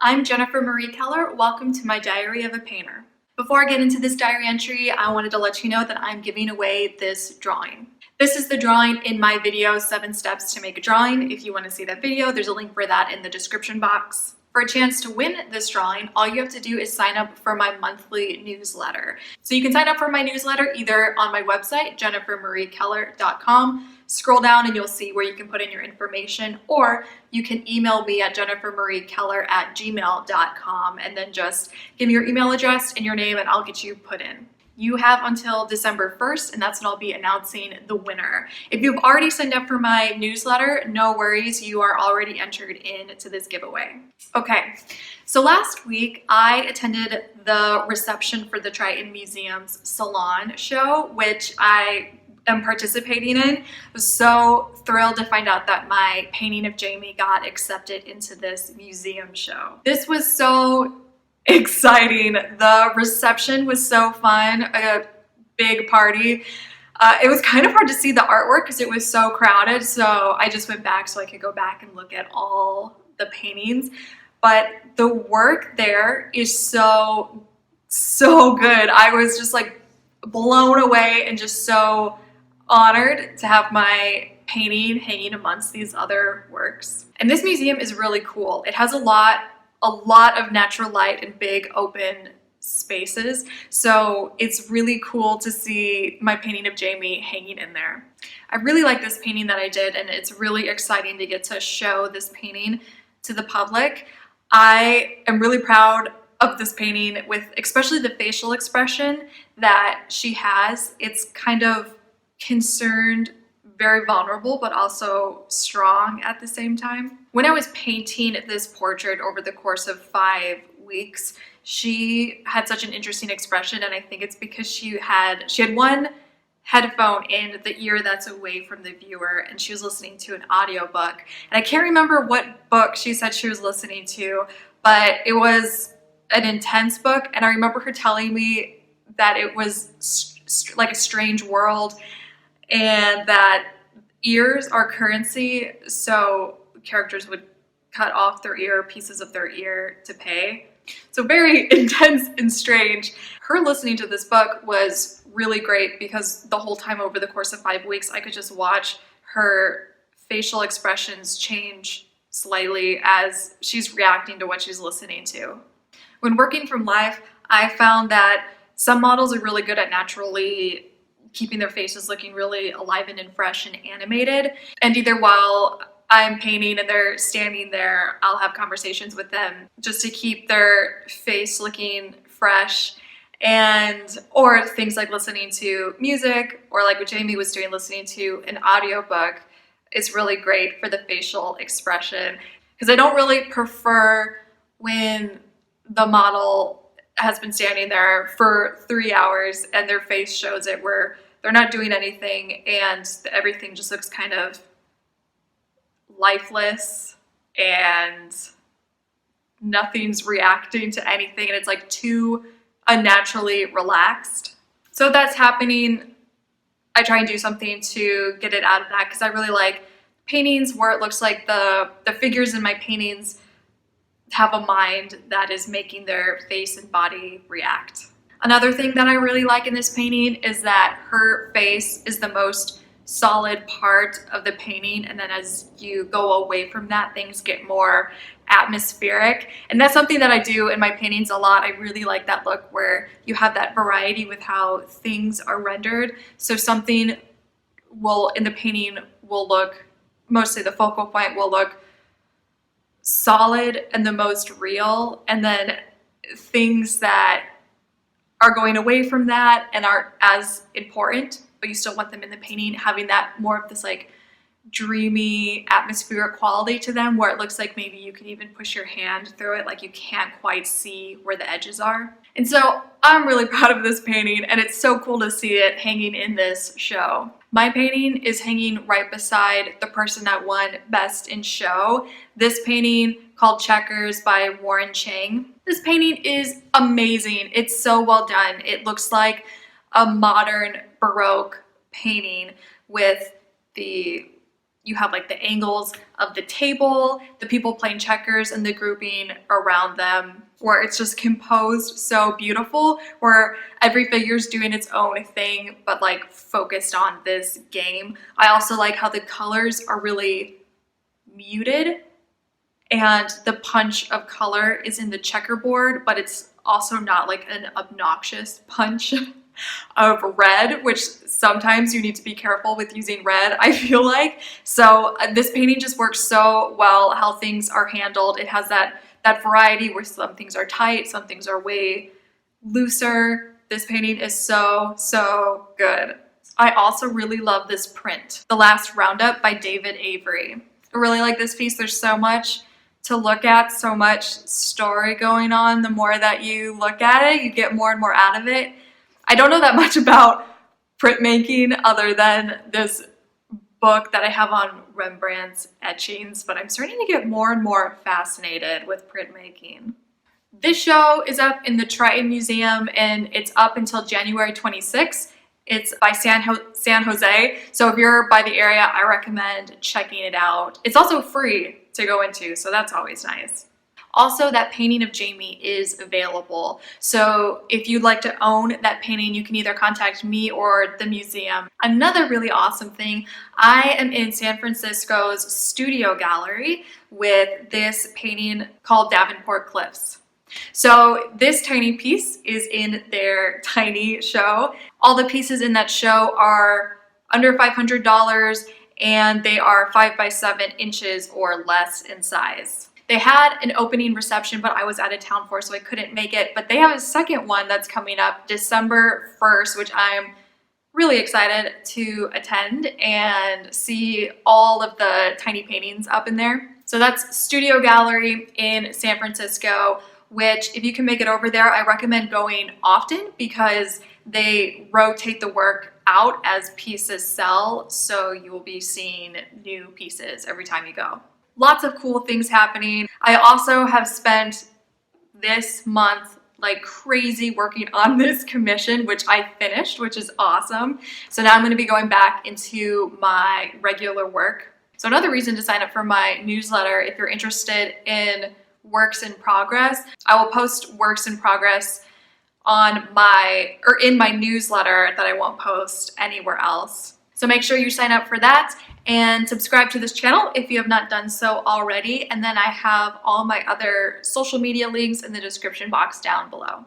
I'm Jennifer Marie Keller. Welcome to my Diary of a Painter. Before I get into this diary entry, I wanted to let you know that I'm giving away this drawing. This is the drawing in my video, 7 Steps to Make a Drawing. If you want to see that video, there's a link for that in the description box. For a chance to win this drawing, all you have to do is sign up for my monthly newsletter. So you can sign up for my newsletter either on my website, jennifermariekeller.com. Scroll down and you'll see where you can put in your information, or you can email me at jennifermariekeller@gmail.com and then just give me your email address and your name and I'll get you put in. You have until December 1st, and that's when I'll be announcing the winner. If you've already signed up for my newsletter, no worries, you are already entered into this giveaway. Okay, so last week I attended the reception for the Triton Museum's Salon show, which I am participating in. I was so thrilled to find out that my painting of Jaime got accepted into this museum show. This was so exciting. The reception was so fun, a big party. It was kind of hard to see the artwork because it was so crowded, so I just went back so I could go back and look at all the paintings. But the work there is so good. I was just like blown away and just so honored to have my painting hanging amongst these other works. And this museum is really cool. It has a lot of natural light and big open spaces. So it's really cool to see my painting of Jaime hanging in there. I really like this painting that I did, and it's really exciting to get to show this painting to the public. I am really proud of this painting, with especially the facial expression that she has. It's kind of concerned, very vulnerable, but also strong at the same time. When I was painting this portrait over the course of 5 weeks, she had such an interesting expression, and I think it's because she had one headphone in the ear that's away from the viewer, and she was listening to an audiobook. And I can't remember what book she said she was listening to, but it was an intense book, and I remember her telling me that it was like a strange world, and that ears are currency, so characters would cut off their ear, pieces of their ear, to pay. So very intense and strange. Her listening to this book was really great because the whole time over the course of 5 weeks, I could just watch her facial expressions change slightly as she's reacting to what she's listening to. When working from life, I found that some models are really good at naturally keeping their faces looking really alive and fresh and animated. And either while I'm painting and they're standing there, I'll have conversations with them just to keep their face looking fresh. Or things like listening to music, or like what Jaime was doing, listening to an audiobook, is really great for the facial expression. Because I don't really prefer when the model has been standing there for 3 hours and their face shows it, where they're not doing anything and everything just looks kind of lifeless and nothing's reacting to anything, and it's like too unnaturally relaxed. So if that's happening, I try and do something to get it out of that, because I really like paintings where it looks like the figures in my paintings have a mind that is making their face and body react. Another thing that I really like in this painting is that her face is the most solid part of the painting, and then as you go away from that, things get more atmospheric. And that's something that I do in my paintings a lot. I really like that look where you have that variety with how things are rendered. So something in the painting will look, mostly the focal point will look solid and the most real, and then things that are going away from that and aren't as important, but you still want them in the painting, having that more of this like dreamy atmospheric quality to them, where it looks like maybe you can even push your hand through it, like you can't quite see where the edges are. And so I'm really proud of this painting, and it's so cool to see it hanging in this show. My painting is hanging right beside the person that won Best in Show. This painting, called Checkers by Warren Chang. This painting is amazing. It's so well done. It looks like a modern Baroque painting with the You have like the angles of the table, the people playing checkers, and the grouping around them, where it's just composed so beautiful, where every figure is doing its own thing, but like focused on this game. I also like how the colors are really muted, and the punch of color is in the checkerboard, but it's also not like an obnoxious punch of red, which sometimes you need to be careful with using red, I feel like. So this painting just works so well, how things are handled. It has that variety where some things are tight, some things are way looser. This painting is so, so good. I also really love this print, The Last Roundup by David Avery. I really like this piece. There's so much to look at, so much story going on. The more that you look at it, you get more and more out of it. I don't know that much about printmaking other than this book that I have on Rembrandt's etchings, but I'm starting to get more and more fascinated with printmaking. This show is up in the Triton Museum, and it's up until January 26th. It's by San Jose, so if you're by the area, I recommend checking it out. It's also free to go into, so that's always nice. Also, that painting of Jaime is available. So if you'd like to own that painting, you can either contact me or the museum. Another really awesome thing, I am in San Francisco's Studio Gallery with this painting called Davenport Cliffs. So this tiny piece is in their tiny show. All the pieces in that show are under $500 and they are 5 by 7 inches or less in size. They had an opening reception, but I was out of town for, so I couldn't make it. But they have a second one that's coming up December 1st, which I'm really excited to attend and see all of the tiny paintings up in there. So that's Studio Gallery in San Francisco, which if you can make it over there, I recommend going often because they rotate the work out as pieces sell. So you will be seeing new pieces every time you go. Lots of cool things happening. I also have spent this month like crazy working on this commission, which I finished, which is awesome. So now I'm going to be going back into my regular work. So another reason to sign up for my newsletter, if you're interested in works in progress, I will post works in progress on in my newsletter that I won't post anywhere else. So make sure you sign up for that and subscribe to this channel if you have not done so already. And then I have all my other social media links in the description box down below.